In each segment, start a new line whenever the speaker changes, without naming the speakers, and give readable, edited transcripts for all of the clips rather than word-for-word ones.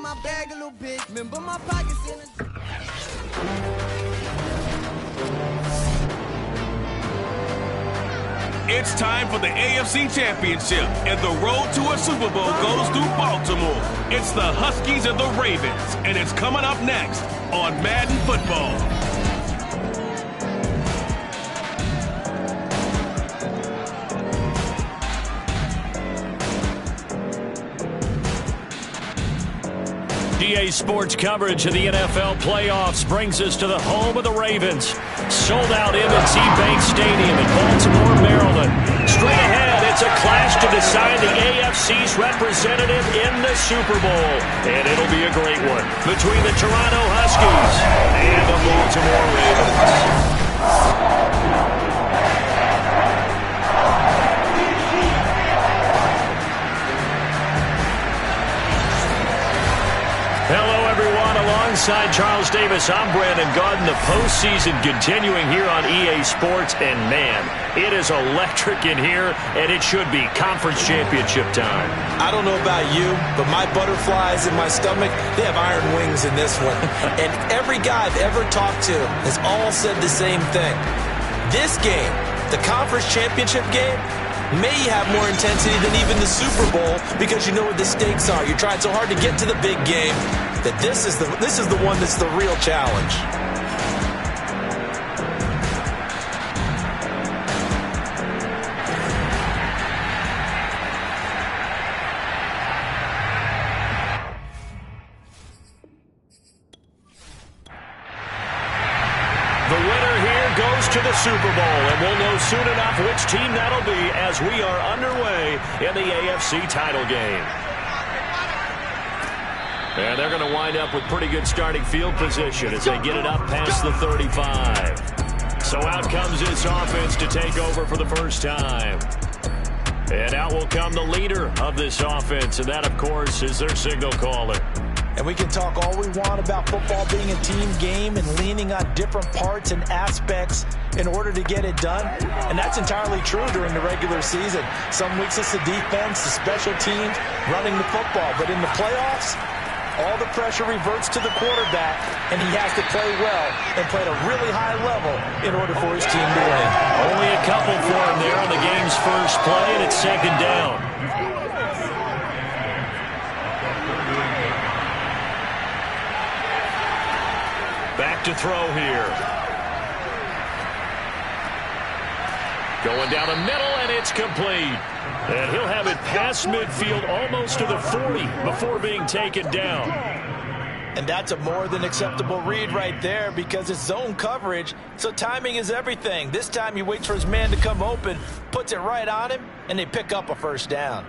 my bag a little bit. Remember my pockets in the...
It's time for the AFC Championship, and the road to a Super Bowl goes through Baltimore. It's the Huskies and the Ravens, and it's coming up next on Madden Football.
EA Sports coverage of the NFL playoffs brings us to the home of the Ravens. Sold out M&T Bank Stadium in Baltimore, Maryland. Straight ahead, it's a clash to decide the AFC's representative in the Super Bowl. And it'll be a great one between the Toronto Huskies and the Baltimore Ravens. Hello, everyone. Alongside Charles Davis, I'm Brandon Gaudin. The postseason continuing here on EA Sports. And, man, it is electric in here, and it should be conference championship time.
I don't know about you, but my butterflies in my stomach, they have iron wings in this one. And every guy I've ever talked to has all said the same thing. This game, the conference championship game, may have more intensity than even the Super Bowl because you know what the stakes are. You're trying so hard to get to the big game that this is the one that's the real challenge.
The winner here goes to the Super Bowl, and we'll know soon enough which team that'll be as we are underway in the AFC title game. And they're going to wind up with pretty good starting field position as they get it up past the 35. So out comes this offense to take over for the first time. And out will come the leader of this offense, and that, of course, is their signal caller.
And we can talk all we want about football being a team game and leaning on different parts and aspects in order to get it done. And that's entirely true during the regular season. Some weeks it's the defense, the special teams, running the football. But in the playoffs, all the pressure reverts to the quarterback, and he has to play well and play at a really high level in order for his team to win.
Only a couple for him there on the game's first play, and it's second down. Back to throw here. Going down the middle, and it's complete. And he'll have it past midfield almost to the 40 before being taken down.
And that's a more than acceptable read right there because it's zone coverage, so timing is everything. This time he waits for his man to come open, puts it right on him, and they pick up a first down.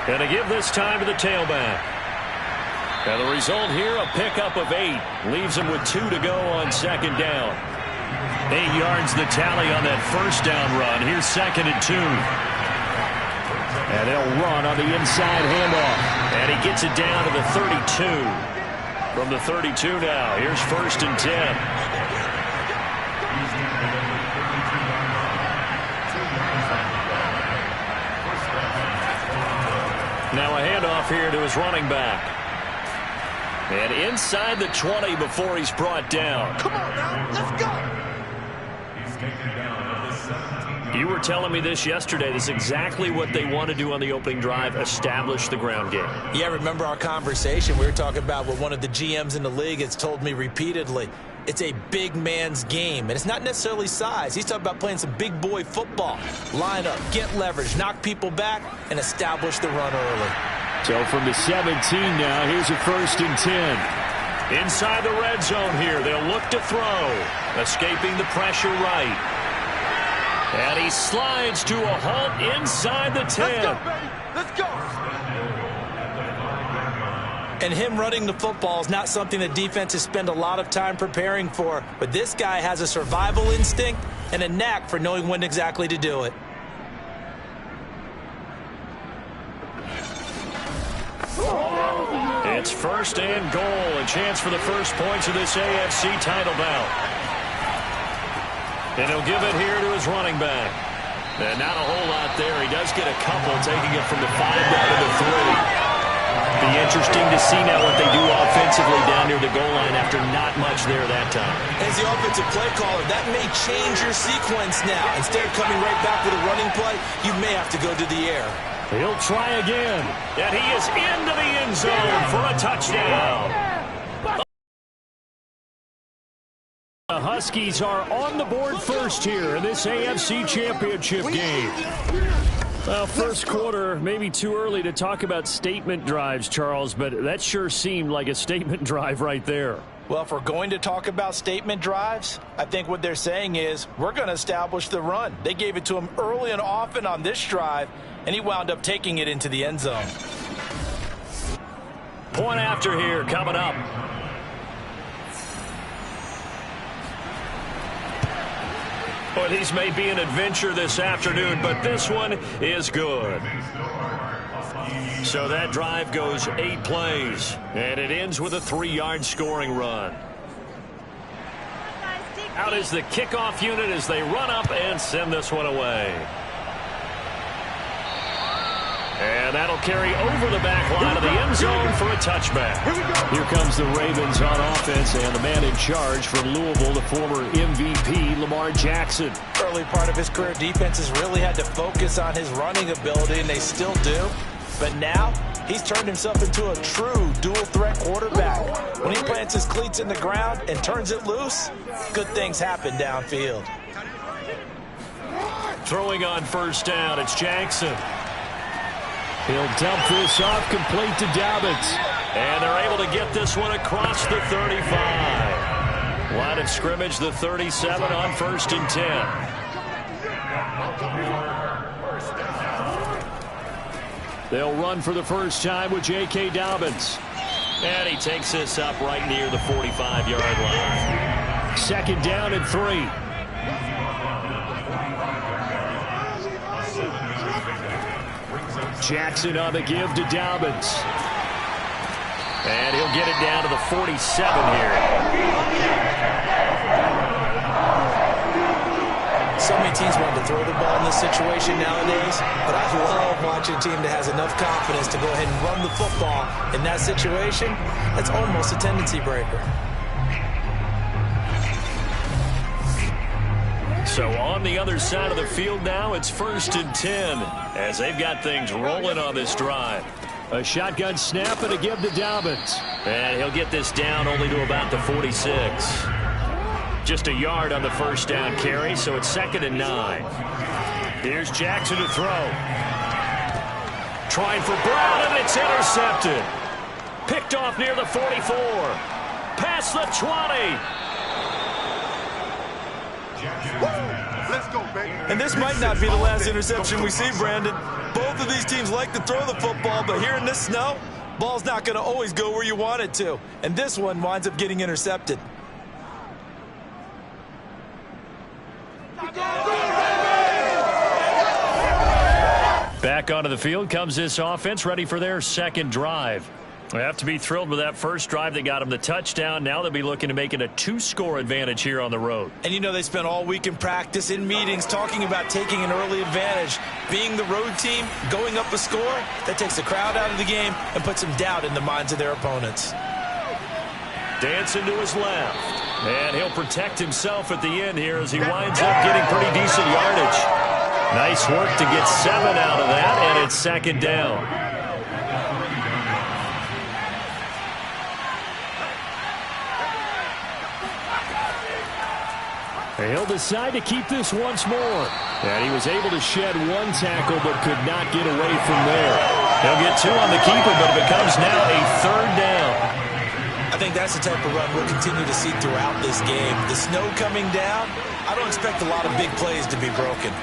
And to give this time to the tailback. And the result here, a pickup of 8. Leaves him with 2 to go on second down. 8 yards the tally on that first down run. Here's second and 2. And they'll run on the inside handoff. And he gets it down to the 32. From the 32 now, here's first and 10. Now a handoff here to his running back. And inside the 20 before he's brought down.
Come on now, let's go.
You were telling me this yesterday. This is exactly what they want to do on the opening drive, establish the ground game.
Yeah, remember our conversation? We were talking about what one of the GMs in the league has told me repeatedly. It's a big man's game, and it's not necessarily size. He's talking about playing some big boy football. Line up, get leverage, knock people back, and establish the run early.
So from the 17 now, here's a first and 10. Inside the red zone here, they'll look to throw. Escaping the pressure right. And he slides to a halt inside the 10.
Let's go, baby. Let's go.
And him running the football is not something that defenses spend a lot of time preparing for. But this guy has a survival instinct and a knack for knowing when exactly to do it.
It's first and goal. A chance for the first points of this AFC title bout. And he'll give it here to his running back. And not a whole lot there. He does get a couple, taking it from the 5 down to the 3. Be interesting to see now what they do offensively down near the goal line after not much there that time.
As the offensive play caller, that may change your sequence now. Instead of coming right back with a running play, you may have to go to the air.
He'll try again. And he is into the end zone for a touchdown. The Huskies are on the board first here in this AFC Championship game. Well, first quarter, maybe too early to talk about statement drives, Charles, but that sure seemed like a statement drive right there.
Well, if we're going to talk about statement drives, I think what they're saying is we're going to establish the run. They gave it to him early and often on this drive, and he wound up taking it into the end zone.
Point after here coming up. Well, these may be an adventure this afternoon, but this one is good. So that drive goes 8 plays, and it ends with a 3-yard scoring run. Out is the kickoff unit as they run up and send this one away. And that'll carry over the back line of the end zone for a touchback. Here comes the Ravens on offense, and the man in charge from Louisville, the former MVP, Lamar Jackson.
Early part of his career, defenses really had to focus on his running ability, and they still do. But now, he's turned himself into a true dual-threat quarterback. When he plants his cleats in the ground and turns it loose, good things happen downfield.
Throwing on first down, it's Jackson. He'll dump this off, complete to Dobbins. And they're able to get this one across the 35. Line of scrimmage, the 37 on 1st and 10. They'll run for the first time with J.K. Dobbins. And he takes this up right near the 45-yard line. Second down and 3. Jackson on the give to Dobbins. And he'll get it down to the 47 here.
So many teams want to throw the ball in this situation nowadays, but I love watching a team that has enough confidence to go ahead and run the football in that situation. That's almost a tendency breaker.
So on the other side of the field now, it's 1st and 10 as they've got things rolling on this drive. A shotgun snap and a give to Dobbins. And he'll get this down only to about the 46. Just a yard on the first down carry, so it's 2nd and 9. Here's Jackson to throw. Trying for Brown, and it's intercepted. Picked off near the 44. Past the 20.
Let's go, baby.
And this might not be the last interception we see, Brandon. Both of these teams like to throw the football, but here in this snow, ball's not going to always go where you want it to. And this one winds up getting intercepted.
Back onto the field comes this offense, ready for their second drive. They have to be thrilled with that first drive that got them the touchdown. Now they'll be looking to make it a 2-score advantage here on the road.
And you know they spent all week in practice, in meetings, talking about taking an early advantage. Being the road team, going up a score, that takes the crowd out of the game and puts some doubt in the minds of their opponents.
Dancing to his left. And he'll protect himself at the end here as he winds up getting pretty decent yardage. Nice work to get 7 out of that, and it's 2nd down. He'll decide to keep this once more. And he was able to shed 1 tackle but could not get away from there. He'll get 2 on the keeper, but it becomes now a 3rd down.
I think that's the type of run we'll continue to see throughout this game. The snow coming down, I don't expect a lot of big plays to be broken.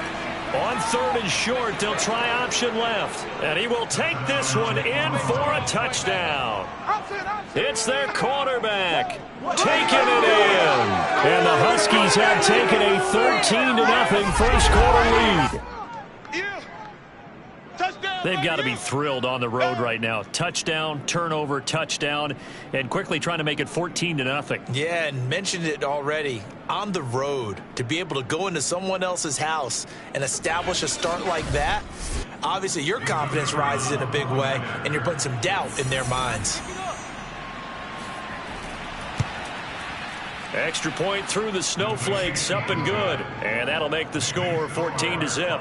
On 3rd and short, they'll try option left. And he will take this one in for a touchdown. It's their quarterback taking it in. And the Huskies have taken a 13-0 first quarter lead.
Yeah. Touchdown.
They've got to be thrilled on the road right now. Touchdown, turnover, touchdown, and quickly trying to make it 14-0.
Yeah, and mentioned it already. On the road, to be able to go into someone else's house and establish a start like that, obviously your confidence rises in a big way, and you're putting some doubt in their minds.
Extra point through the snowflakes, up and good. And that'll make the score 14-0.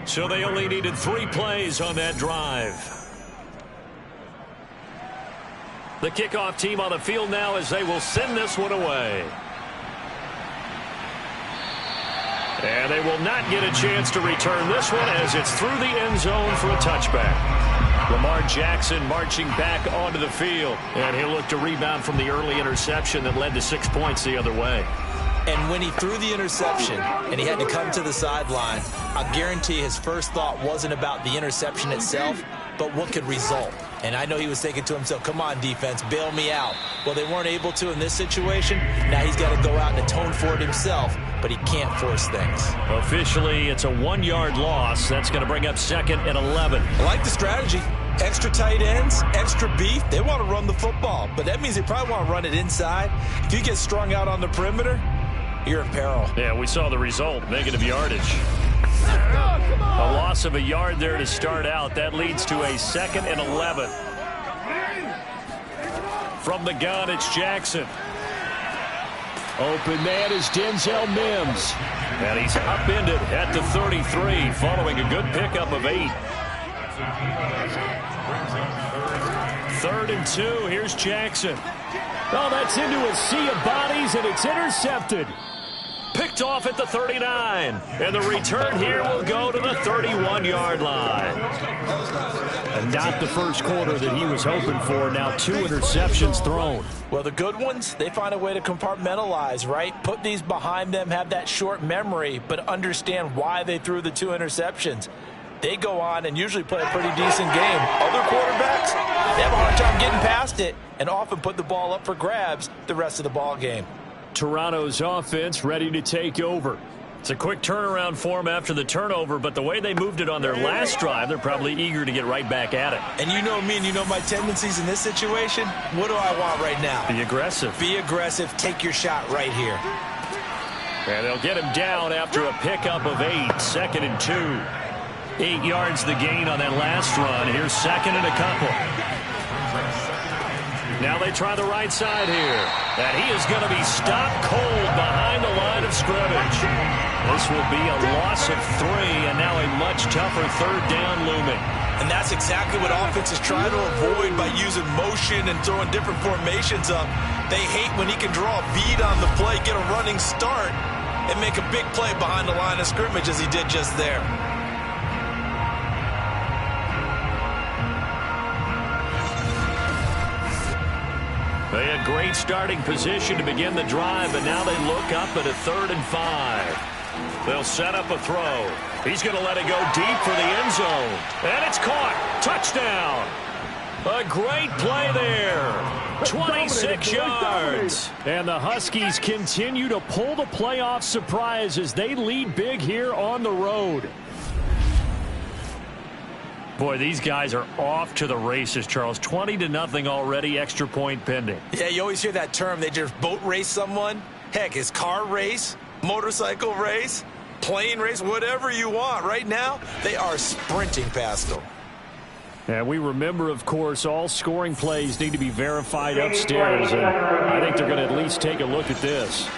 So they only needed 3 plays on that drive. The kickoff team on the field now as they will send this one away. And they will not get a chance to return this one as it's through the end zone for a touchback. Lamar Jackson marching back onto the field. And he'll look to rebound from the early interception that led to 6 points the other way.
And when he threw the interception and he had to come to the sideline, I guarantee his first thought wasn't about the interception itself, but what could result. And I know he was thinking to himself, come on, defense, bail me out. Well, they weren't able to in this situation. Now he's got to go out and atone for it himself, but he can't force things.
Officially, it's a 1-yard loss. That's going to bring up 2nd and 11.
I like the strategy. Extra tight ends, extra beef. They want to run the football, but that means they probably want to run it inside. If you get strung out on the perimeter, you're in peril.
Yeah, we saw the result, negative yardage. A loss of a yard there to start out. That leads to a 2nd and 11. From the gun, it's Jackson. Open man is Denzel Mims. And he's upended at the 33 following a good pickup of 8. 3rd and 2. Here's Jackson. Oh, that's into a sea of bodies, and it's intercepted. Picked off at the 39. And the return here will go to the 31-yard line. And not the first quarter that he was hoping for. Now 2 interceptions thrown.
Well, the good ones, they find a way to compartmentalize, right? Put these behind them, have that short memory, but understand why they threw the 2 interceptions. They go on and usually play a pretty decent game. Other quarterbacks, they have a hard time getting past it and often put the ball up for grabs the rest of the ball game.
Toronto's offense ready to take over. It's a quick turnaround for them after the turnover, but the way they moved it on their last drive, they're probably eager to get right back at it.
And you know me and you know my tendencies in this situation. What do I want right now?
Be aggressive.
Be aggressive. Take your shot right here.
And they'll get him down after a pickup of 8, 2nd and 2. 8 yards the gain on that last run. Here's 2nd and a couple. Now they try the right side here. And he is going to be stopped cold behind the line of scrimmage. This will be a loss of 3, and now a much tougher 3rd down looming.
And that's exactly what offenses try to avoid by using motion and throwing different formations up. They hate when he can draw a bead on the play, get a running start, and make a big play behind the line of scrimmage as he did just there.
They had great starting position to begin the drive, but now they look up at a 3rd and 5. They'll set up a throw. He's going to let it go deep for the end zone. And it's caught. Touchdown. A great play there. 26 yards. And the Huskies continue to pull the playoff surprise as they lead big here on the road. Boy, these guys are off to the races, Charles. 20-0 already, extra point pending.
Yeah, you always hear that term. They just boat race someone. Heck, it's car race, motorcycle race, plane race, whatever you want. Right now, they are sprinting past them.
And we remember, of course, all scoring plays need to be verified upstairs. And I think they're going to at least take a look at this.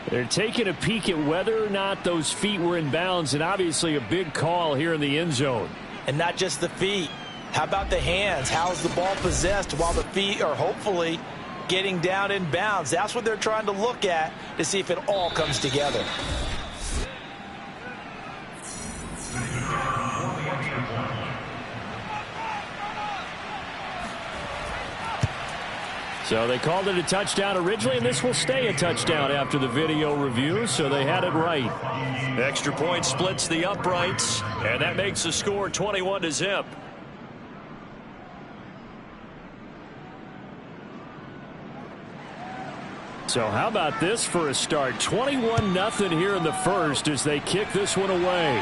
They're taking a peek at whether or not those feet were in bounds, and obviously a big call here in the end zone.
And not just the feet. How about the hands? How's the ball possessed while the feet are hopefully getting down in bounds? That's what they're trying to look at to see if it all comes together.
So they called it a touchdown originally, and this will stay a touchdown after the video review, so they had it right. Extra point splits the uprights, and that makes the score 21-0. So how about this for a start? 21-0 here in the first as they kick this one away.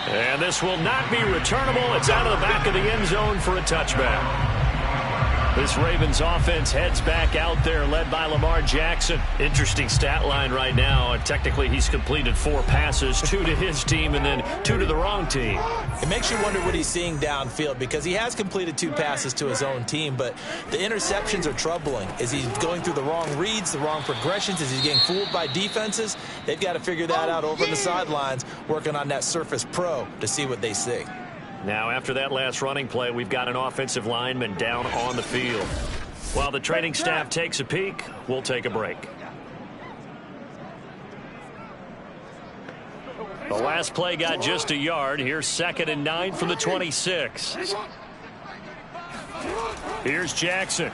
And this will not be returnable. It's out of the back of the end zone for a touchback. This Ravens offense heads back out there, led by Lamar Jackson. Interesting stat line right now. Technically, he's completed 4 passes, 2 to his team and then 2 to the wrong team.
It makes you wonder what he's seeing downfield because he has completed 2 passes to his own team, but the interceptions are troubling. Is he going through the wrong reads, the wrong progressions? Is he getting fooled by defenses? They've got to figure that out over on the sidelines, working on that Surface Pro to see what they see.
Now, after that last running play, we've got an offensive lineman down on the field. While the training staff takes a peek, we'll take a break. The last play got just a yard. Here's 2nd and 9 from the 26. Here's Jackson.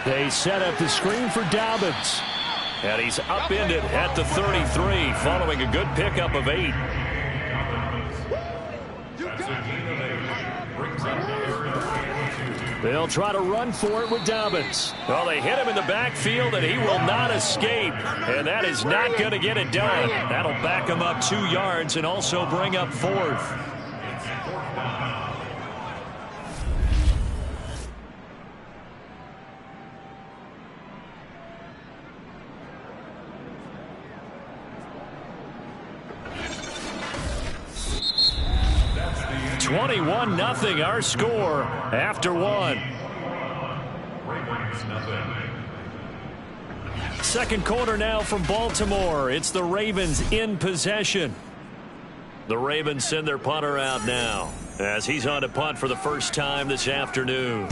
They set up the screen for Dobbins. And he's upended at the 33, following a good pickup of 8. They'll try to run for it with Dobbins. Well, they hit him in the backfield, and he will not escape. And that is not going to get it done. That'll back him up 2 yards and also bring up 4th. (21-0) our score after 1. Second quarter now from Baltimore. It's the Ravens in possession. The Ravens send their punter out now as he's on to punt for the first time this afternoon.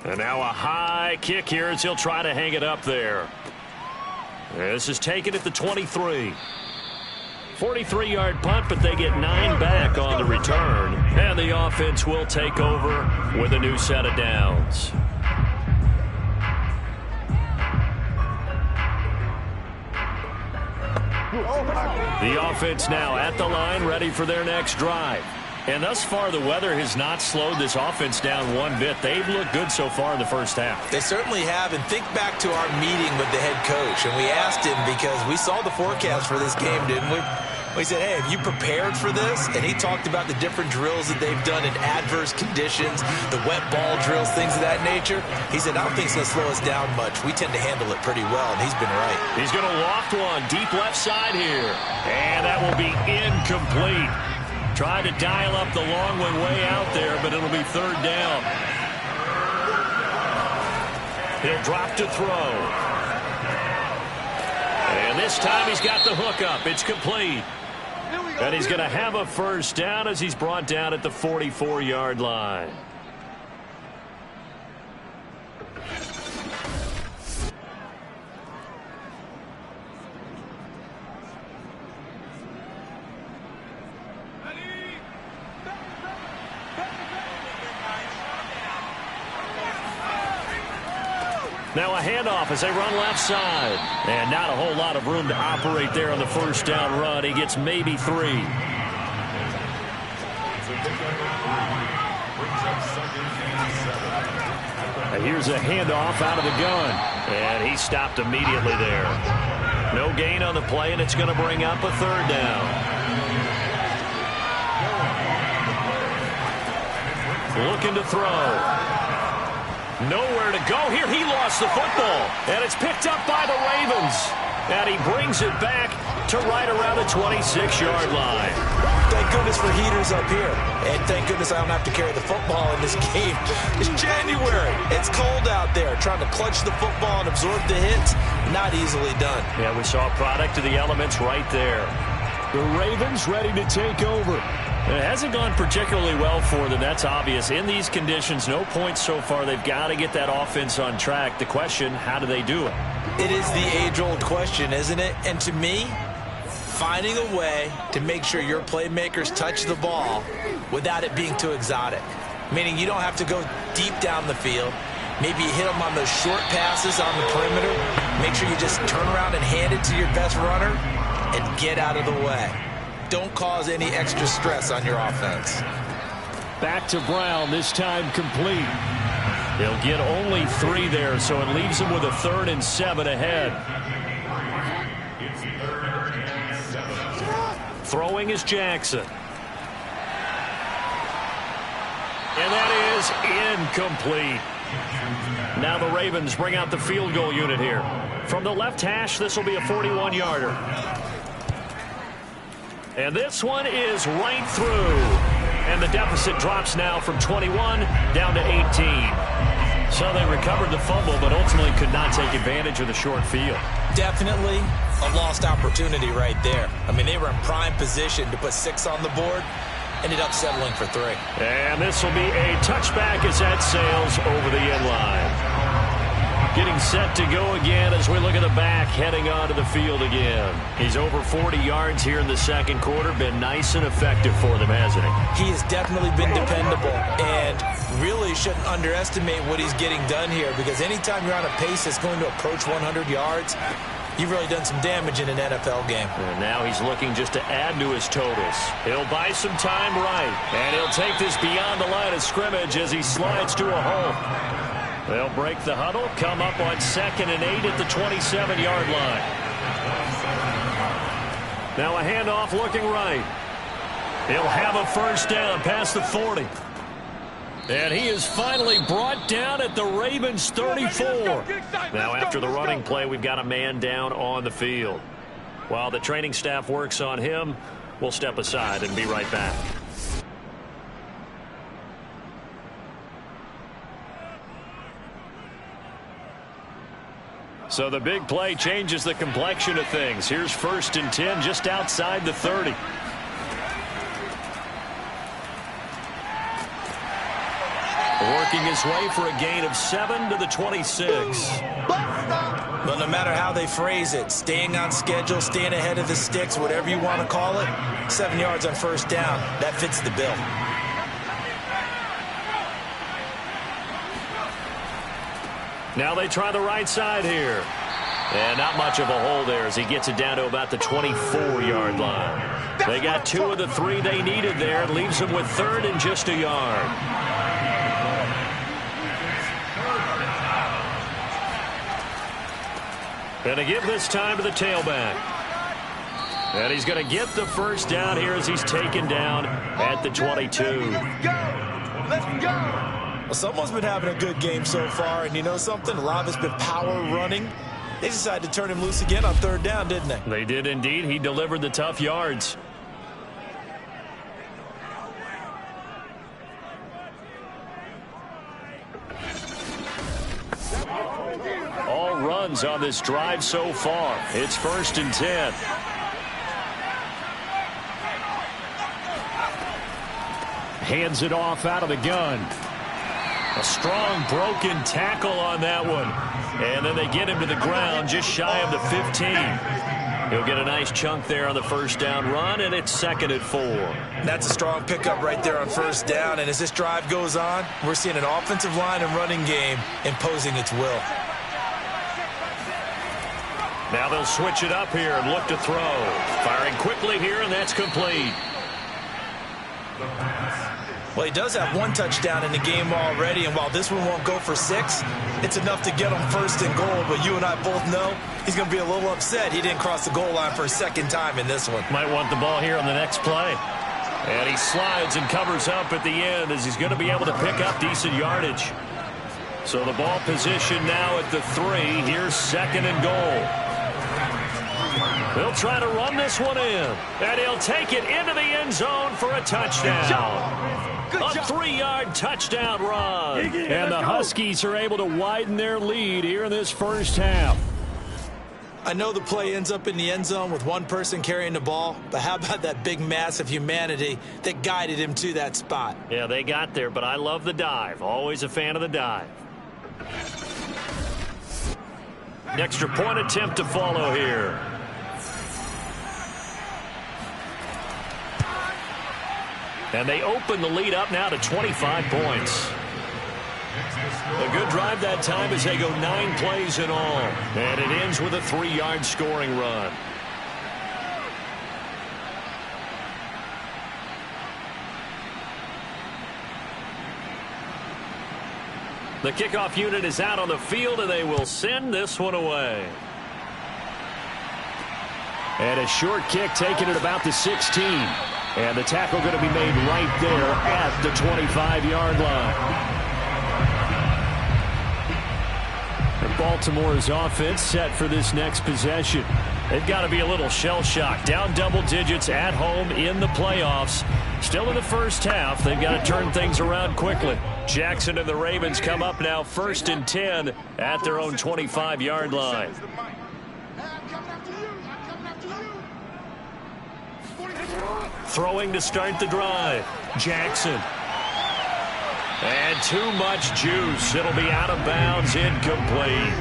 And now a high kick here as he'll try to hang it up there. This is taken at the 23. 43-yard punt, but they get 9 back on the return. And the offense will take over with a new set of downs. The offense now at the line, ready for their next drive. And thus far, the weather has not slowed this offense down one bit. They've looked good so far in the first half.
They certainly have. And think back to our meeting with the head coach. And we asked him because we saw the forecast for this game, didn't we? We said, hey, have you prepared for this? And he talked about the different drills that they've done in adverse conditions, the wet ball drills, things of that nature. He said, I don't think it's going to slow us down much. We tend to handle it pretty well, and he's been right. He's going to loft one deep left side here.
And that will be incomplete. Tried to dial up the long one way out there, but it'll be 3rd down. He'll drop to throw. And this time he's got the hook up. It's complete. And he's going to have a first down as he's brought down at the 44-yard line. Now a handoff as they run left side. And not a whole lot of room to operate there on the first down run. He gets maybe 3. And here's a handoff out of the gun. And he stopped immediately there. No gain on the play, and it's going to bring up a 3rd down. Looking to throw. Nowhere to go here. He lost the football. And it's picked up by the Ravens. And he brings it back to right around the 26-yard line.
Thank goodness for heaters up here. And thank goodness I don't have to carry the football in this game. It's January. It's cold out there. Trying to clutch the football and absorb the hits, not easily done.
Yeah, we saw a product of the elements right there. The Ravens ready to take over. It hasn't gone particularly well for them. That's obvious. In these conditions, no points so far. They've got to get that offense on track. The question, how do they do it?
It is the age-old question, isn't it? And to me, finding a way to make sure your playmakers touch the ball without it being too exotic. Meaning you don't have to go deep down the field. Maybe you hit them on those short passes on the perimeter. Make sure you just turn around and hand it to your best runner and get out of the way. Don't cause any extra stress on your offense.
Back to Brown, this time complete. He'll get only 3 there, so it leaves him with a 3rd and 7 ahead. Throwing is Jackson. And that is incomplete. Now the Ravens bring out the field goal unit here. From the left hash, this will be a 41-yarder. And this one is right through. And the deficit drops now from 21 down to 18. So they recovered the fumble, but ultimately could not take advantage of the short field.
Definitely a lost opportunity right there. I mean, they were in prime position to put 6 on the board. Ended up settling for 3.
And this will be a touchback as that sails over the end line. Getting set to go again as we look at the back, heading onto the field again. He's over 40 yards here in the second quarter. Been nice and effective for them, hasn't he?
He has definitely been dependable, and really shouldn't underestimate what he's getting done here, because anytime you're on a pace that's going to approach 100 yards, you've really done some damage in an NFL game.
And now he's looking just to add to his totals. He'll buy some time right, and he'll take this beyond the line of scrimmage as he slides to a hole. They'll break the huddle, come up on 2nd and 8 at the 27-yard line. Now a handoff looking right. He'll have a first down past the 40. And he is finally brought down at the Ravens 34. Now after the running play, we've got a man down on the field. While the training staff works on him, we'll step aside and be right back. So the big play changes the complexion of things. Here's 1st and 10 just outside the 30. Working his way for a gain of 7 to the 26.
Well, no matter how they phrase it, staying on schedule, staying ahead of the sticks, whatever you want to call it, 7 yards on first down, that fits the bill.
Now they try the right side here. And not much of a hole there as he gets it down to about the 24-yard line. They got 2 of the 3 they needed there. It leaves them with 3rd and just a yard. Going to give this time to the tailback. And he's going to get the first down here as he's taken down at the 22.
Let's go!
Well, someone's been having a good game so far, and you know something? A lot of it's been power running. They decided to turn him loose again on 3rd down, didn't they?
They did indeed. He delivered the tough yards. All runs on this drive so far. It's 1st and 10. Hands it off out of the gun. A strong broken tackle on that one. And then they get him to the ground just shy of the 15. He'll get a nice chunk there on the first down run, and it's 2nd and 4.
That's a strong pickup right there on first down. And as this drive goes on, we're seeing an offensive line and running game imposing its will.
Now they'll switch it up here and look to throw. Firing quickly here, and that's complete.
Well, he does have 1 touchdown in the game already, and while this one won't go for 6, it's enough to get him 1st and goal. But you and I both know he's going to be a little upset he didn't cross the goal line for a 2nd time in this one.
Might want the ball here on the next play. And he slides and covers up at the end as he's going to be able to pick up decent yardage. So the ball position now at the 3. Here's 2nd and goal. They'll try to run this one in. And he'll take it into the end zone for a touchdown. A 3-yard touchdown run. And the Huskies are able to widen their lead here in this first half.
I know the play ends up in the end zone with one person carrying the ball, but how about that big mass of humanity that guided him to that spot?
Yeah, they got there, but I love the dive. Always a fan of the dive. An extra point attempt to follow here. And they open the lead up now to 25 points. A good drive that time as they go 9 plays in all. And it ends with a 3-yard scoring run. The kickoff unit is out on the field, and they will send this one away. And a short kick taken at about the 16. And the tackle going to be made right there at the 25-yard line. And Baltimore's offense set for this next possession. They've got to be a little shell-shocked. Down double digits at home in the playoffs. Still in the first half. They've got to turn things around quickly. Jackson and the Ravens come up now 1st and 10 at their own 25-yard line. Throwing to start the drive. Jackson. And too much juice. It'll be out of bounds, incomplete.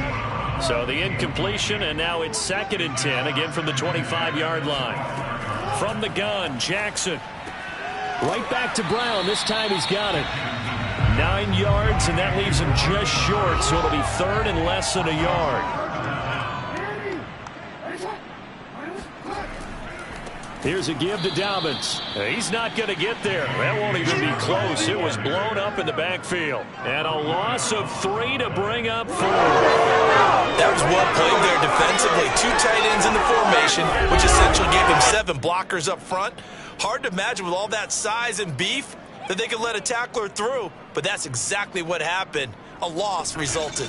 So the incompletion, and now it's 2nd and 10, again from the 25-yard line. From the gun, Jackson. Right back to Brown. This time he's got it. 9 yards, and that leaves him just short, so it'll be 3rd and less than a yard. Here's a give to Dobbins. He's not going to get there. That won't even be close. It was blown up in the backfield. And a loss of 3 to bring up 4.
That was well played there defensively. 2 tight ends in the formation, which essentially gave him 7 blockers up front. Hard to imagine with all that size and beef that they could let a tackler through, but that's exactly what happened. A loss resulted.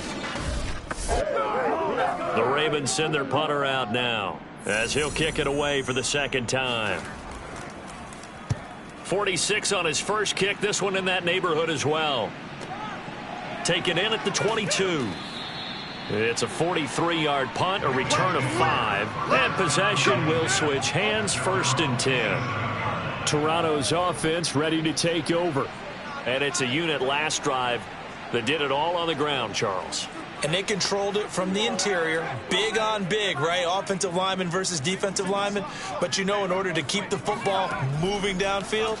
The Ravens send their punter out now, as he'll kick it away for the 2nd time. 46 on his first kick. This one in that neighborhood as well. Taken in at the 22. It's a 43-yard punt, a return of 5. And possession will switch hands, 1st and 10. Toronto's offense ready to take over. And it's a unit last drive that did it all on the ground, Charles.
And they controlled it from the interior, big on big, right? Offensive lineman versus defensive lineman. But you know, in order to keep the football moving downfield,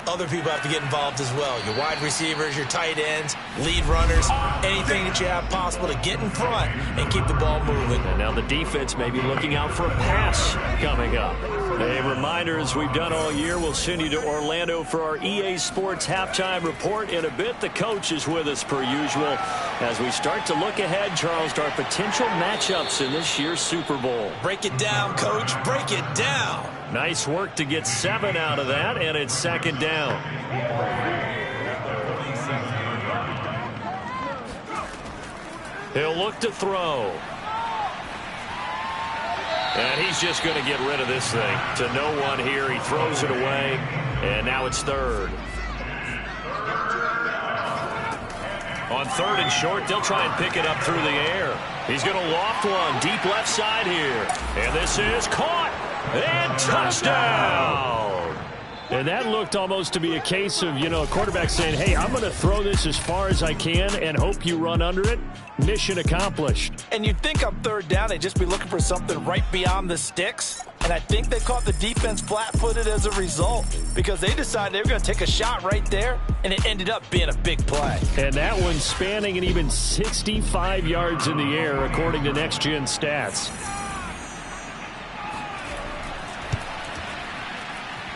other people have to get involved as well. Your wide receivers, your tight ends, lead runners, anything that you have possible to get in front and keep the ball moving.
And now the defense may be looking out for a pass coming up. A reminder, as we've done all year, we'll send you to Orlando for our EA Sports halftime report. In a bit, the coach is with us per usual as we start to look ahead, Charles, to our potential matchups in this year's Super Bowl.
Break it down, Coach. Break it down.
Nice work to get 7 out of that, and it's 2nd down. He'll look to throw. And he's just going to get rid of this thing to no one here. He throws it away, and now it's 3rd. On 3rd and short, they'll try and pick it up through the air. He's going to loft one deep left side here. And this is caught. And touchdown. And that looked almost to be a case of, a quarterback saying, hey, I'm going to throw this as far as I can and hope you run under it. Mission accomplished.
And you'd think on 3rd down, they'd just be looking for something right beyond the sticks. And I think they caught the defense flat-footed as a result because they decided they were going to take a shot right there, and it ended up being a big play.
And that one spanning an even 65 yards in the air, according to Next Gen Stats.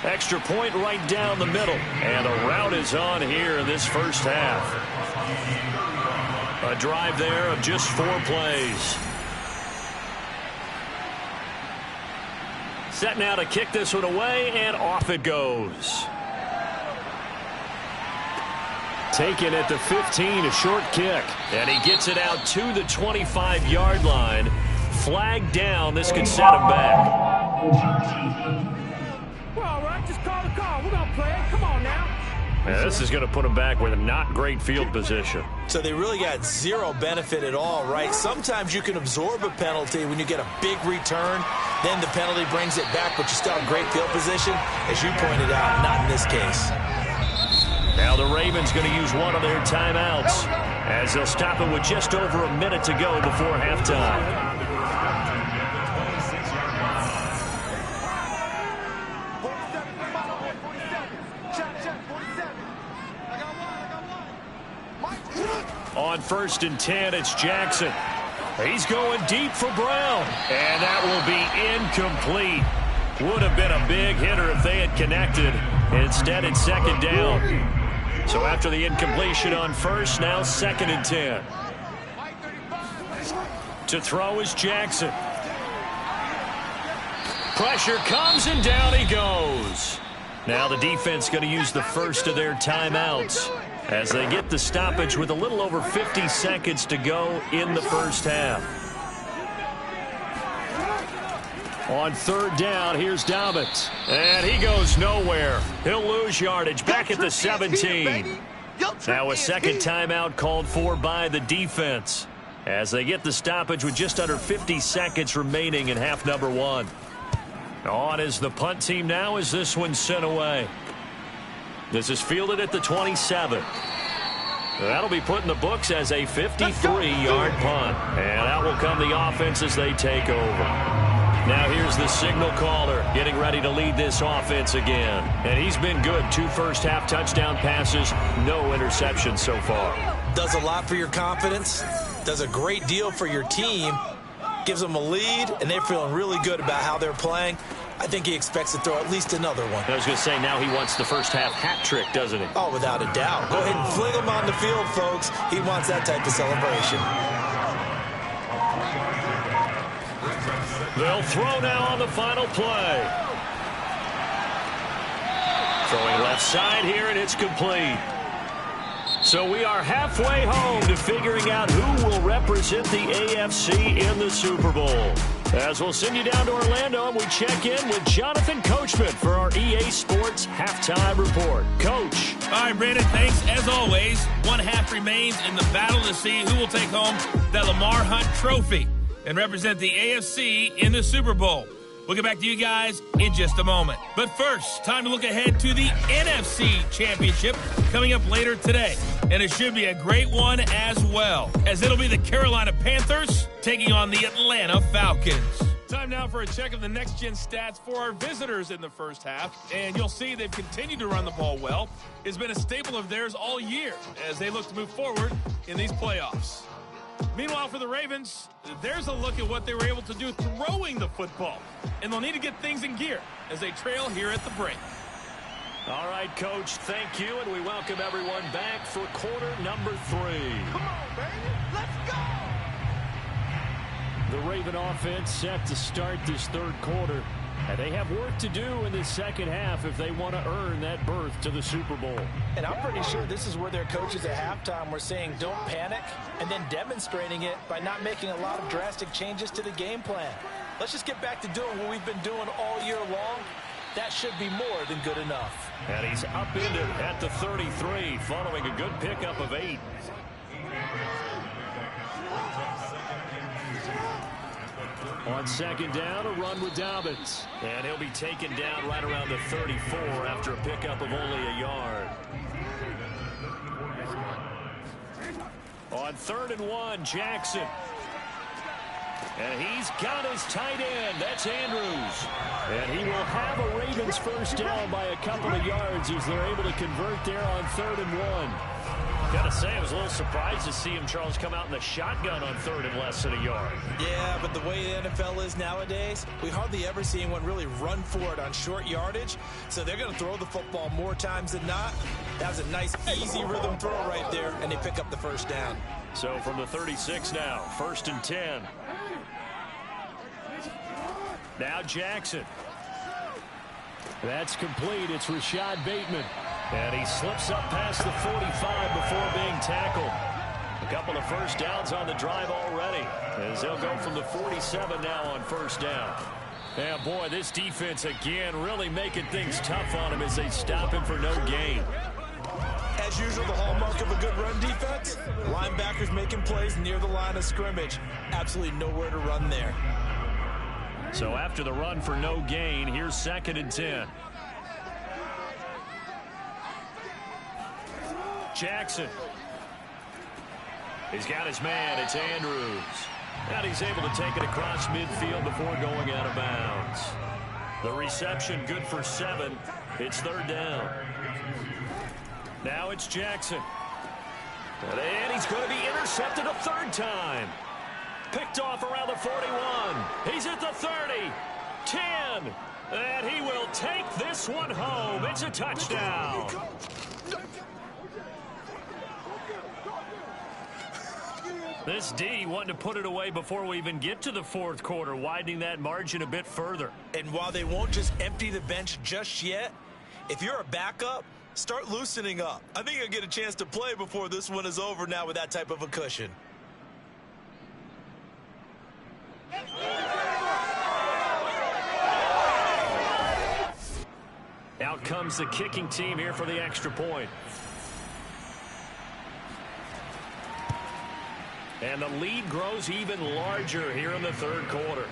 Extra point right down the middle. And a route is on here in this first half. A drive there of just 4 plays. Set now to kick this one away, and off it goes. Taken at the 15, a short kick. And he gets it out to the 25-yard line. Flag down. This could set him back.
Just call the call. We're going to play it. Come on now.
Yeah, this is going to put them back with a not great field position.
So they really got 0 benefit at all, right? Sometimes you can absorb a penalty when you get a big return. Then the penalty brings it back, but you still have great field position. As you pointed out, not in this case.
Now the Ravens going to use one of their timeouts as they'll stop it with just over a minute to go before halftime. On 1st and 10, it's Jackson. He's going deep for Brown. And that will be incomplete. Would have been a big hitter if they had connected. Instead, it's 2nd down. So after the incompletion on first, now 2nd and 10. To throw is Jackson. Pressure comes and down he goes. Now the defense going to use the first of their timeouts as they get the stoppage with a little over 50 seconds to go in the first half. On 3rd down, here's Dobbins. And he goes nowhere. He'll lose yardage back at the 17. Now a 2nd timeout called for by the defense as they get the stoppage with just under 50 seconds remaining in half number 1. On is the punt team now as this one's sent away. This is fielded at the 27. That'll be put in the books as a 53-yard punt. And out will come the offense as they take over. Now here's the signal caller getting ready to lead this offense again. And he's been good. 2 first-half touchdown passes, no interceptions so far.
Does a lot for your confidence, does a great deal for your team, gives them a lead, and they're feeling really good about how they're playing. I think he expects to throw at least another one.
I was going to say, now he wants the first-half hat trick, doesn't he?
Oh, without a doubt. Go ahead and fling him on the field, folks. He wants that type of celebration.
They'll throw now on the final play. Throwing left side here, and it's complete. So we are halfway home to figuring out who will represent the AFC in the Super Bowl. As we'll send you down to Orlando, and we check in with Jonathan Coachman for our EA Sports Halftime Report. Coach.
All right, Brandon, thanks. As always, 1 half remains in the battle to see who will take home the Lamar Hunt Trophy and represent the AFC in the Super Bowl. We'll get back to you guys in just a moment. But first, time to look ahead to the NFC Championship coming up later today. And it should be a great one as well, as it'll be the Carolina Panthers taking on the Atlanta Falcons. Time now for a check of the next-gen stats for our visitors in the first half. And you'll see they've continued to run the ball well. It's been a staple of theirs all year as they look to move forward in these playoffs. Meanwhile, for the Ravens, there's a look at what they were able to do throwing the football. And they'll need to get things in gear as they trail here at the break.
All right, Coach, thank you, and we welcome everyone back for quarter number 3.
Come on, baby. Let's go.
The Raven offense set to start this 3rd quarter. And they have work to do in the second half if they want to earn that berth to the Super Bowl.
And I'm pretty sure this is where their coaches at halftime were saying don't panic, and then demonstrating it by not making a lot of drastic changes to the game plan. Let's just get back to doing what we've been doing all year long. That should be more than good enough.
And he's upended at the 33 following a good pickup of 8. On 2nd down, a run with Dobbins. And he'll be taken down right around the 34 after a pickup of only a yard. On 3rd and 1, Jackson. And he's got his tight end. That's Andrews. And he will have a Ravens first down by a couple of yards as they're able to convert there on 3rd and 1. Gotta say, I was a little surprised to see him, Charles, come out in the shotgun on 3rd and less than a yard.
Yeah, but the way the NFL is nowadays, we hardly ever see anyone really run for it on short yardage. So they're going to throw the football more times than not. That was a nice, easy rhythm throw right there, and they pick up the first down.
So from the 36 now, 1st and 10. Now Jackson. That's complete. It's Rashad Bateman. And he slips up past the 45 before being tackled. A couple of first downs on the drive already, as they'll go from the 47 now on first down. Yeah, boy, this defense again really making things tough on him as they stop him for no gain.
As usual, the hallmark of a good run defense, linebackers making plays near the line of scrimmage. Absolutely nowhere to run there.
So after the run for no gain, here's 2nd and 10. Jackson. He's got his man. It's Andrews. And he's able to take it across midfield before going out of bounds. The reception good for 7. It's 3rd down. Now it's Jackson. And he's going to be intercepted a 3rd time. Picked off around the 41. He's at the 30. 10. And he will take this one home. It's a touchdown. This D wanting to put it away before we even get to the fourth quarter, widening that margin a bit further.
And while they won't just empty the bench just yet, if you're a backup, start loosening up. I think you'll get a chance to play before this one is over now with that type of a cushion.
Out comes the kicking team here for the extra point. And the lead grows even larger here in the third quarter.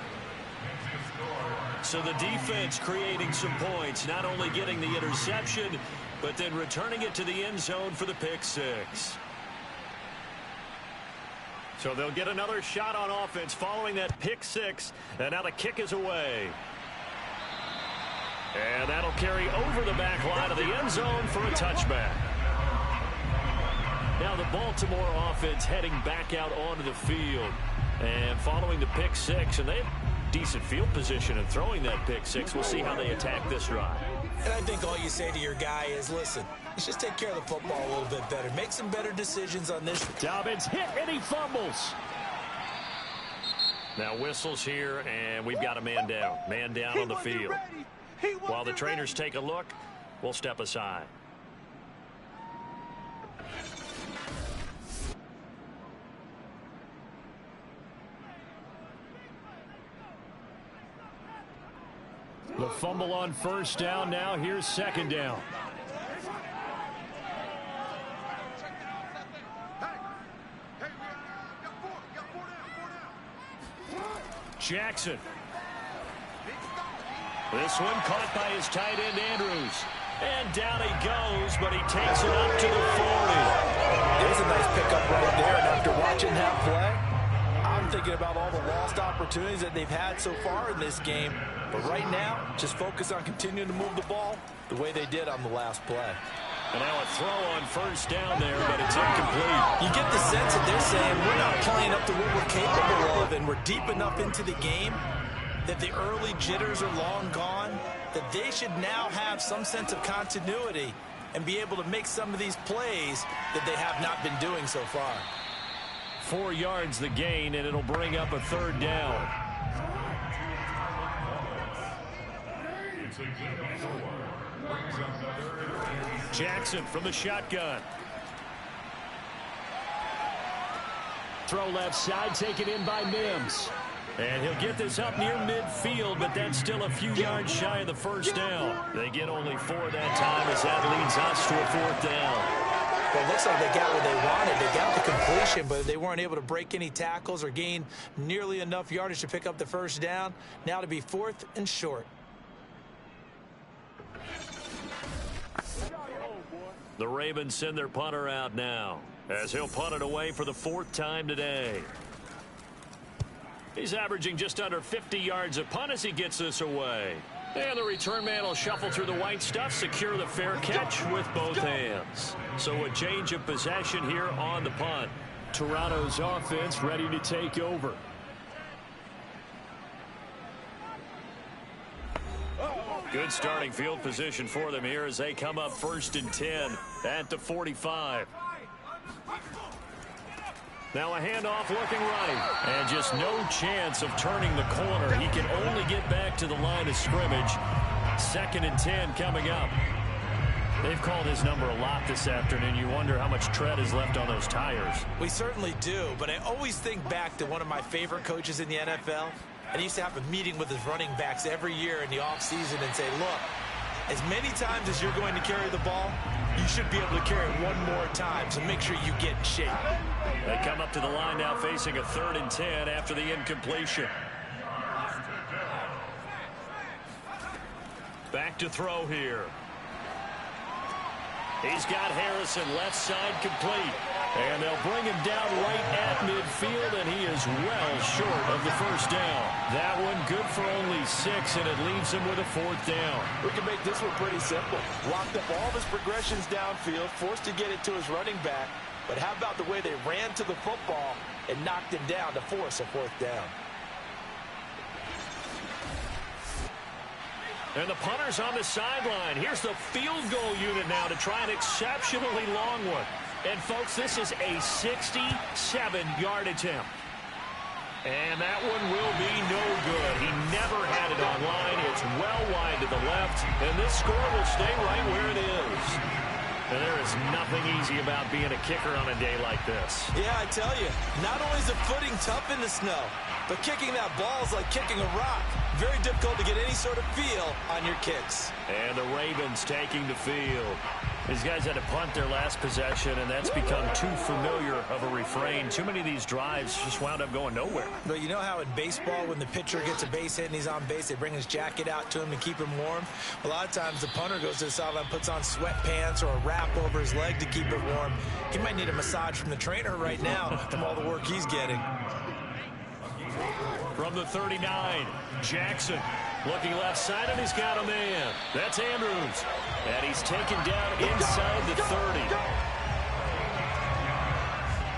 So the defense creating some points, not only getting the interception, but then returning it to the end zone for the pick six. So they'll get another shot on offense following that pick six, and now the kick is away. And that'll carry over the back line of the end zone for a touchback. Now the Baltimore offense heading back out onto the field. And following the pick six, and they have decent field position and throwing that pick six. We'll see how they attack this drive.
And I think all you say to your guy is, listen, let's just take care of the football a little bit better. Make some better decisions on this.
Dobbins hit and he fumbles. Now whistles here, and we've got a man down. Man down on the field. While the trainers take a look, we'll step aside. The fumble on first down. Now here's second down. Jackson. This one caught by his tight end, Andrews. And down he goes, but he takes it up to the 40.
There's a nice pickup right there, and after watching that play, I'm thinking about all the lost opportunities that they've had so far in this game. But right now, just focus on continuing to move the ball the way they did on the last play.
And now a throw on first down there, but it's incomplete.
You get the sense that they're saying we're not playing up to what we're capable of, and we're deep enough into the game that the early jitters are long gone, that they should now have some sense of continuity and be able to make some of these plays that they have not been doing so far.
4 yards the gain, and it'll bring up a third down. Jackson from the shotgun. Throw left side, taken in by Mims. And he'll get this up near midfield, but that's still a few yards shy of the first down. They get only 4 that time as that leads us to a fourth down.
Well, it looks like they got what they wanted. They got the completion, but they weren't able to break any tackles or gain nearly enough yardage to pick up the first down. Now to be fourth and short.
The Ravens send their punter out now as he'll punt it away for the 4th time today. He's averaging just under 50 yards a punt as he gets this away. And the return man will shuffle through the white stuff, secure the fair catch with both hands. So a change of possession here on the punt. Toronto's offense ready to take over. Good starting field position for them here as they come up 1st and 10 at the 45. Now a handoff looking right. And just no chance of turning the corner. He can only get back to the line of scrimmage. 2nd and 10 coming up. They've called his number a lot this afternoon. You wonder how much tread is left on those tires.
We certainly do, but I always think back to one of my favorite coaches in the NFL. And he used to have a meeting with his running backs every year in the offseason and say, look, as many times as you're going to carry the ball, you should be able to carry it one more time, so make sure you get in shape.
They come up to the line now facing a 3rd and 10 after the incompletion. Back to throw here. He's got Harrison left side complete. And they'll bring him down right at midfield, and he is well short of the first down. That one good for only 6, and it leaves him with a 4th down.
We can make this one pretty simple. Locked up all of his progressions downfield, forced to get it to his running back. But how about the way they ran to the football and knocked him down to force a 4th down?
And the punter's on the sideline. Here's the field goal unit now to try an exceptionally long one. And, folks, this is a 67-yard attempt. And that one will be no good. He never had it on line. It's well wide to the left. And this score will stay right where it is. And there is nothing easy about being a kicker on a day like this.
Yeah, I tell you, not only is the footing tough in the snow, but kicking that ball is like kicking a rock. Very difficult to get any sort of feel on your kicks.
And the Ravens taking the field. These guys had to punt their last possession, and that's become too familiar of a refrain. Too many of these drives just wound up going nowhere.
But you know how in baseball, when the pitcher gets a base hit and he's on base, they bring his jacket out to him to keep him warm? A lot of times the punter goes to the sideline, puts on sweatpants or a wrap over his leg to keep it warm. He might need a massage from the trainer right now from all the work he's getting.
From the 39, Jackson looking left side, and he's got a man. That's Andrews. And he's taken down inside the 30.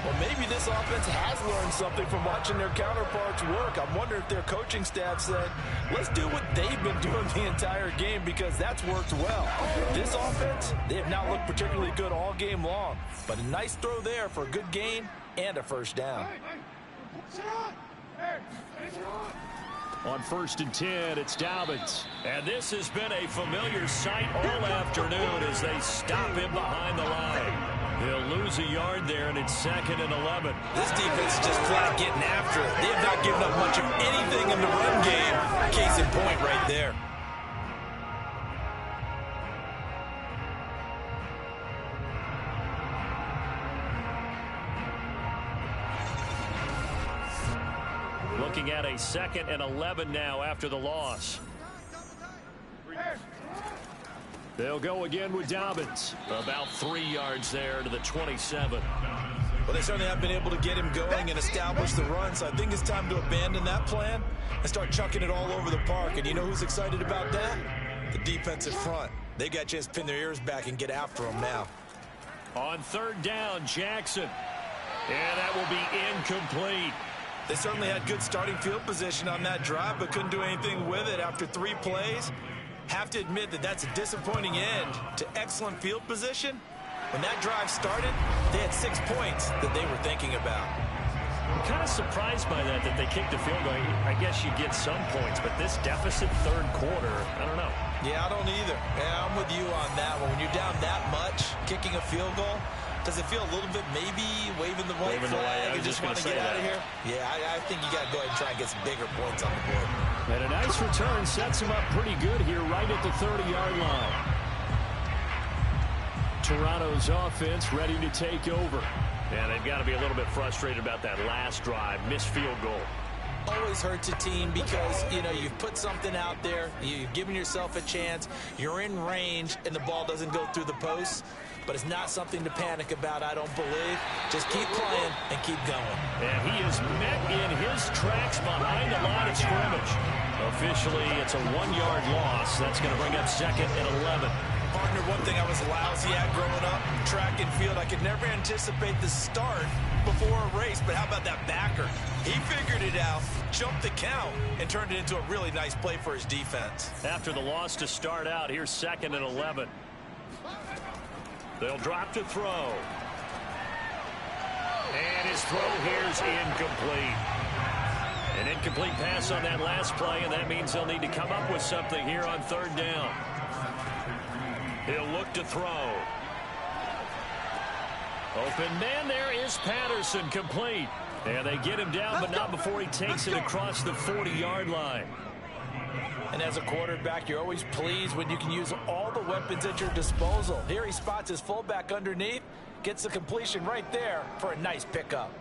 Well, maybe this offense has learned something from watching their counterparts work. I'm wondering if their coaching staff said, let's do what they've been doing the entire game, because that's worked well. This offense, they have not looked particularly good all game long. But a nice throw there for a good gain and a first down.
On 1st and 10, it's Dobbins. And this has been a familiar sight all afternoon as they stop him behind the line. He'll lose a yard there, and it's 2nd and 11.
This defense is just flat getting after it. They have not given up much of anything in the run game. Case in point right there.
Looking at a 2nd and 11 now after the loss. They'll go again with Dobbins. About 3 yards there to the 27.
Well, they certainly have been able to get him going and establish the run, so I think it's time to abandon that plan and start chucking it all over the park. And you know who's excited about that? The defensive front. They got a chance to pin their ears back and get after him now.
On 3rd down, Jackson. And that will be incomplete.
They certainly had good starting field position on that drive, but couldn't do anything with it after 3 plays. Have to admit that that's a disappointing end to excellent field position. When that drive started, they had 6 points that they were thinking about.
I'm kind of surprised by that they kicked the field goal. I guess you get some points, but this deficit 3rd quarter, I don't know.
Yeah, I don't either. Yeah, I'm with you on that one. When you're down that much, kicking a field goal, does it feel a little bit maybe waving the white flag and just want to get out of here? Yeah, I think you got to go ahead and try and get some bigger points on the board.
And a nice return sets him up pretty good here right at the 30-yard line. Toronto's offense ready to take over. And they've got to be a little bit frustrated about that last drive, missed field goal.
Always hurts a team because, you know, you've put something out there, you've given yourself a chance, you're in range, and the ball doesn't go through the posts. But it's not something to panic about, I don't believe. Just keep playing and keep going.
And he is met in his tracks behind the line of scrimmage. Officially, it's a 1-yard loss. That's going to bring up 2nd and 11.
Partner, one thing I was lousy at growing up, track and field, I could never anticipate the start before a race, but how about that backer? He figured it out, jumped the count, and turned it into a really nice play for his defense.
After the loss to start out, here's 2nd and 11. They'll drop to throw. And his throw here's incomplete. An incomplete pass on that last play, and that means they'll need to come up with something here on 3rd down. He'll look to throw. Open man there is Patterson, complete. And they get him down, but not before he takes it across the 40-yard line.
And as a quarterback, you're always pleased when you can use all the weapons at your disposal. Here he spots his fullback underneath, gets the completion right there for a nice pickup.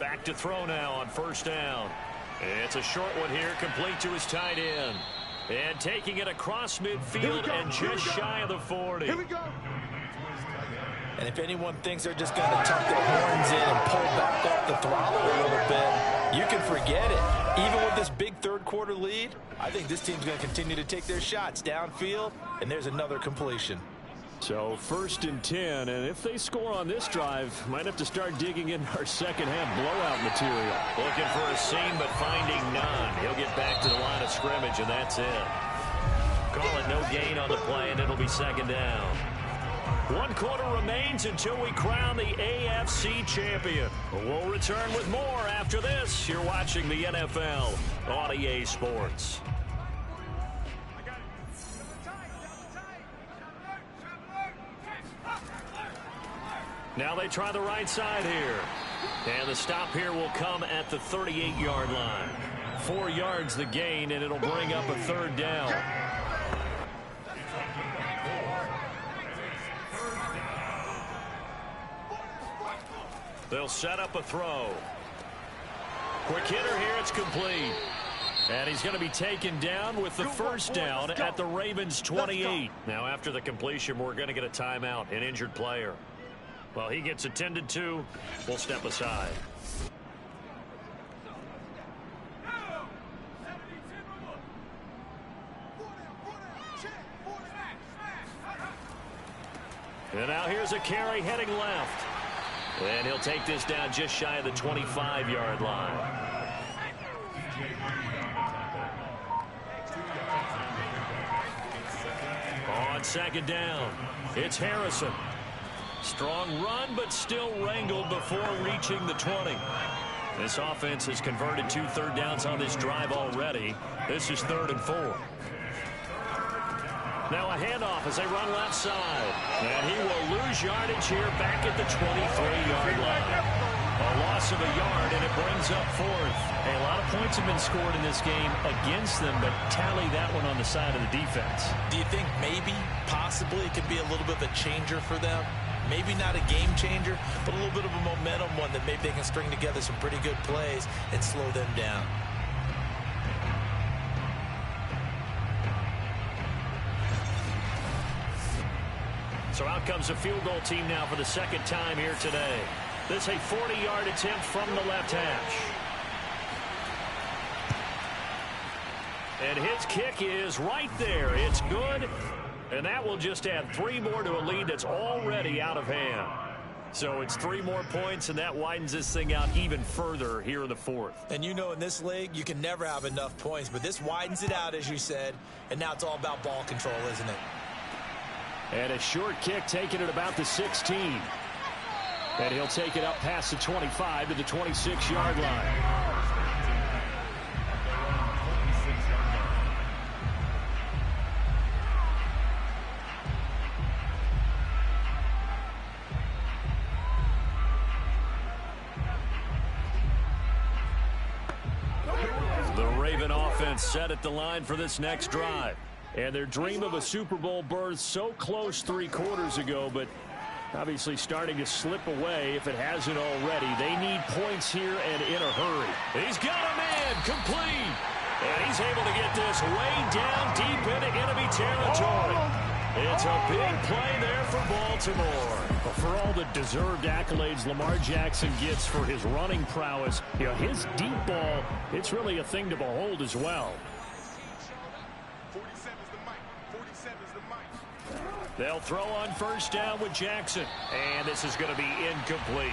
Back to throw now on 1st down. It's a short one here, complete to his tight end. And taking it across midfield and just shy of the 40.
Here we go.
And if anyone thinks they're just going to tuck their horns in and pull back off the throttle a little bit, you can forget it. Even with this big 3rd quarter lead, I think this team's going to continue to take their shots downfield, and there's another completion.
So 1st and 10, and if they score on this drive, might have to start digging in our second half blowout material.
Looking for a seam, but finding none. He'll get back to the line of scrimmage, and that's it. Call it no gain on the play, and it'll be 2nd down.
1 quarter remains until we crown the AFC champion. We'll return with more after this. You're watching the NFL on EA Sports. Now they try the right side here. And the stop here will come at the 38-yard line. 4 yards the gain, and it'll bring up a 3rd down. They'll set up a throw. Quick hitter here. It's complete. And he's going to be taken down with the 1st down at the Ravens' 28. Now after the completion, we're going to get a timeout, an injured player. Well, he gets attended to. We'll step aside. And now here's a carry heading left. And he'll take this down just shy of the 25-yard line. On 2nd down, it's Harrison. Strong run, but still wrangled before reaching the 20. This offense has converted 2 third downs on this drive already. This is 3rd and 4. Now a handoff as they run left side. And he will lose yardage here back at the 23-yard line. A loss of a yard, and it brings up 4th.
Hey, a lot of points have been scored in this game against them, but tally that one on the side of the defense.
Do you think maybe, possibly, it could be a little bit of a changer for them? Maybe not a game changer, but a little bit of a momentum one that maybe they can string together some pretty good plays and slow them down.
So out comes a field goal team now for the 2nd time here today. This a 40-yard attempt from the left hash. And his kick is right there. It's good. And that will just add 3 more to a lead that's already out of hand. So it's 3 more points, and that widens this thing out even further here in the 4th.
And you know, in this league, you can never have enough points, but this widens it out, as you said, and now it's all about ball control, isn't it?
And a short kick taken at about the 16. And he'll take it up past the 25 to the 26-yard line. The Raven offense set at the line for this next drive. And their dream of a Super Bowl berth so close 3 quarters ago, but obviously starting to slip away if it hasn't already. They need points here and in a hurry. He's got a man complete. And he's able to get this way down deep into enemy territory. It's a big play there for Baltimore. But for all the deserved accolades Lamar Jackson gets for his running prowess, you know, his deep ball, it's really a thing to behold as well. They'll throw on 1st down with Jackson. And this is going to be incomplete.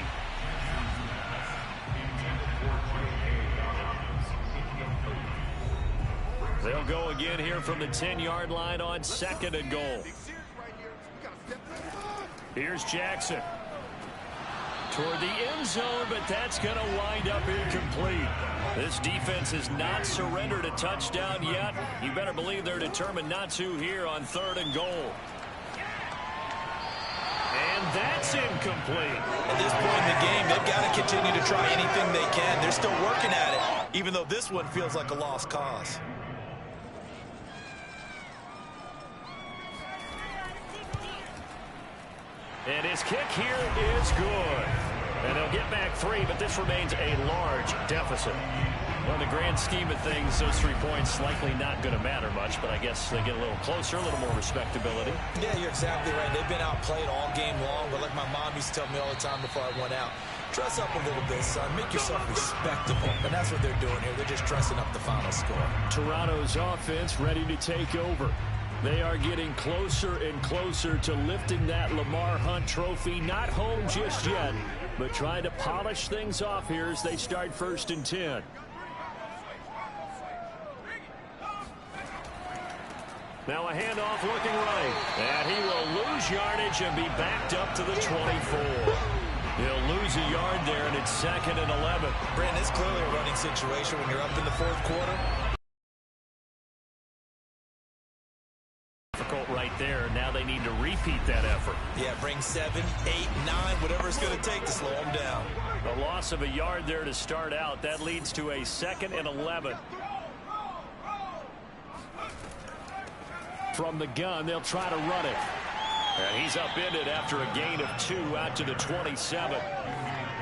They'll go again here from the 10-yard line on 2nd and goal. Here's Jackson. Toward the end zone, but that's going to wind up incomplete. This defense has not surrendered a touchdown yet. You better believe they're determined not to here on 3rd and goal. And that's incomplete.
At this point in the game, they've got to continue to try anything they can. They're still working at it, even though this one feels like a lost cause.
And his kick here is good. And they'll get back 3, but this remains a large deficit. Well, in the grand scheme of things, those 3 points likely not going to matter much, but I guess they get a little closer, a little more respectability.
Yeah, you're exactly right. They've been outplayed all game long, but like my mom used to tell me all the time before I went out, dress up a little bit, son. Make yourself respectable. And that's what they're doing here. They're just dressing up the final score.
Toronto's offense ready to take over. They are getting closer and closer to lifting that Lamar Hunt trophy. Not home just yet, but trying to polish things off here as they start 1st and 10. Now a handoff looking right. And he will lose yardage and be backed up to the 24. He'll lose a yard there, and it's 2nd and 11.
Brandon, it's clearly a running situation when you're up in the 4th quarter.
Difficult right there. Now they need to repeat that effort.
Yeah, bring 7, 8, 9, whatever it's going to take to slow them down.
A loss of a yard there to start out. That leads to a 2nd and 11.
From the gun, they'll try to run it.
And he's upended after a gain of 2 out to the 27.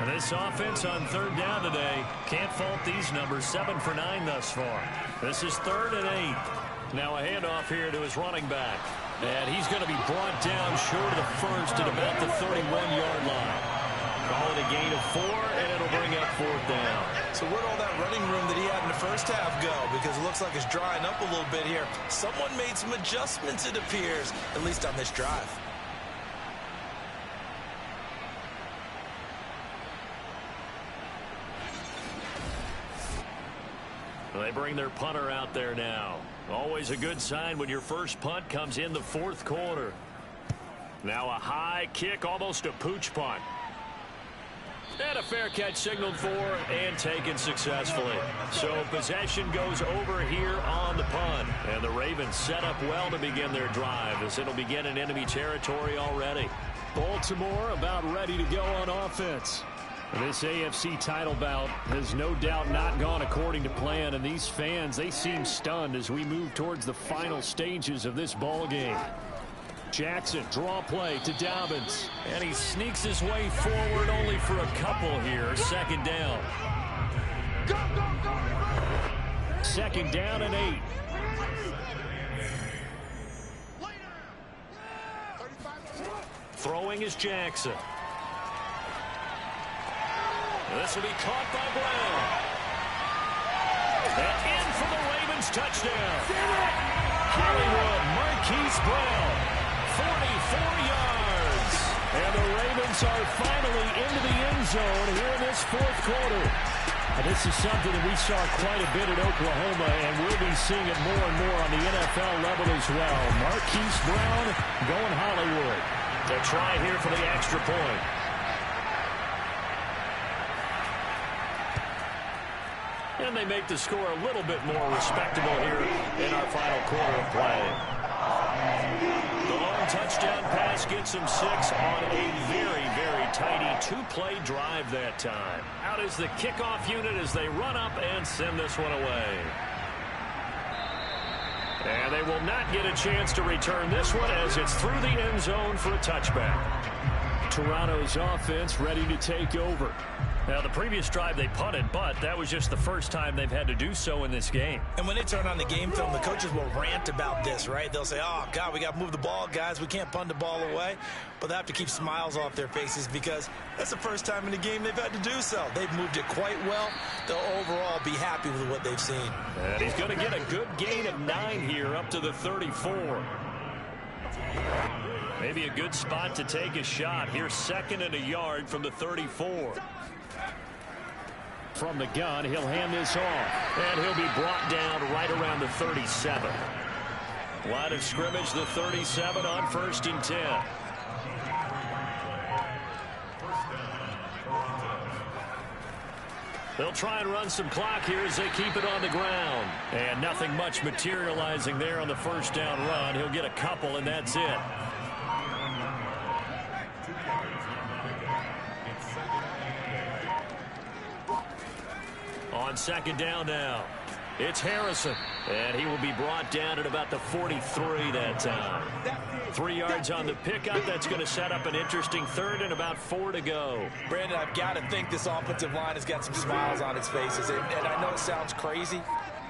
And this offense on 3rd down today, can't fault these numbers. 7 for 9 thus far. This is 3rd and 8. Now a handoff here to his running back. And he's going to be brought down short of the first at about the 31-yard line. Call it a gain of 4, and it'll bring up 4th down.
So where'd all that running room that he had in the first half go? Because it looks like it's drying up a little bit here. Someone made some adjustments, it appears, at least on this drive.
They bring their punter out there now. Always a good sign when your first punt comes in the 4th quarter. Now a high kick, almost a pooch punt. And a fair catch signaled for and taken successfully. So possession goes over here on the punt. And the Ravens set up well to begin their drive as it'll begin in enemy territory already.
Baltimore about ready to go on offense. This AFC title bout has no doubt not gone according to plan, and these fans, they seem stunned as we move towards the final stages of this ball game. Jackson, draw play to Dobbins.
And he sneaks his way forward only for a couple here. 2nd down.
2nd down and 8.
Throwing is Jackson. This will be caught by Brown. And in for the Ravens touchdown. Hollywood, Marquise Brown. 44 yards.
And the Ravens are finally into the end zone here in this 4th quarter. And this is something that we saw quite a bit at Oklahoma, and we'll be seeing it more and more on the NFL level as well. Marquise Brown going Hollywood.
They'll try here for the extra point. And they make the score a little bit more respectable here in our final quarter of play. The long touchdown pass gets them 6 on a very, very tidy 2-play drive that time. Out is the kickoff unit as they run up and send this one away. And they will not get a chance to return this one as it's through the end zone for a touchback.
Toronto's offense ready to take over.
Now, the previous drive they punted, but that was just the first time they've had to do so in this game.
And when they turn on the game film, the coaches will rant about this, right? They'll say, oh, God, we got to move the ball, guys. We can't punt the ball away. But they have to keep smiles off their faces because that's the first time in the game they've had to do so. They've moved it quite well. They'll overall be happy with what they've seen.
And he's going to get a good gain of 9 here up to the 34. Maybe a good spot to take a shot. Here's 2nd and a yard from the 34.
From the gun, he'll hand this off.
And he'll be brought down right around the 37. Line of scrimmage, the 37 on 1st and 10. They'll try and run some clock here as they keep it on the ground. And nothing much materializing there on the 1st down run. He'll get a couple, and that's it. On 2nd down now, it's Harrison. And he will be brought down at about the 43 that time. 3 yards on the pickup. That's going to set up an interesting 3rd and about 4 to go.
Brandon, I've got to think this offensive line has got some smiles on its faces. And I know it sounds crazy,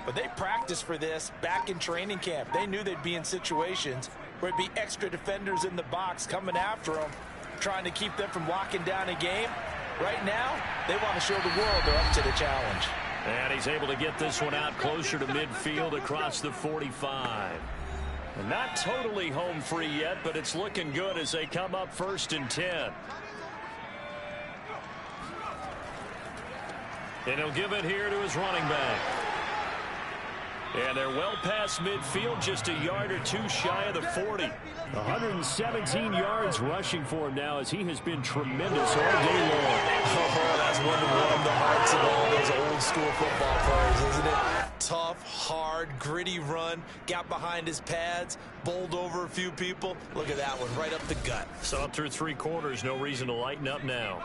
but they practiced for this back in training camp. They knew they'd be in situations where it'd be extra defenders in the box coming after them, trying to keep them from locking down a game. Right now, they want to show the world they're up to the challenge.
And he's able to get this one out closer to midfield across the 45.
And not totally home free yet, but it's looking good as they come up 1st and 10. And he'll give it here to his running back. And they're well past midfield, just a yard or two shy of the 40. 117 yards rushing for him now as he has been tremendous all day long.
Oh, that's one to warm the hearts of all those old school football players, isn't it? Tough, hard, gritty run, got behind his pads, bowled over a few people. Look at that one, right up the gut.
So through 3 quarters, no reason to lighten up now.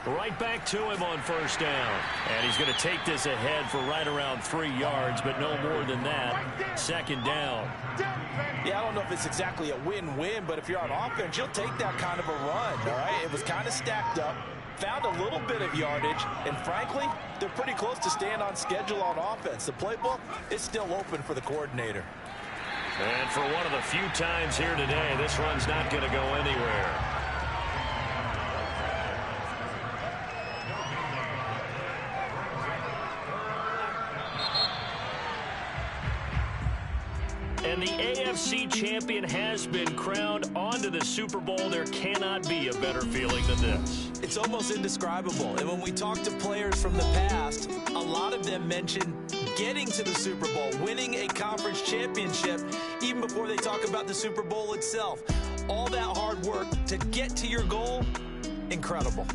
Right back to him on 1st down. And he's going to take this ahead for right around 3 yards, but no more than that. 2nd down.
Yeah, I don't know if it's exactly a win-win, but if you're on offense, you'll take that kind of a run, all right? It was kind of stacked up, found a little bit of yardage, and frankly, they're pretty close to staying on schedule on offense. The playbook is still open for the coordinator.
And for one of the few times here today, this run's not going to go anywhere. And the AFC champion has been crowned onto the Super Bowl. There cannot be a better feeling than this.
It's almost indescribable. And when we talk to players from the past, a lot of them mention getting to the Super Bowl, winning a conference championship, even before they talk about the Super Bowl itself. All that hard work to get to your goal, incredible.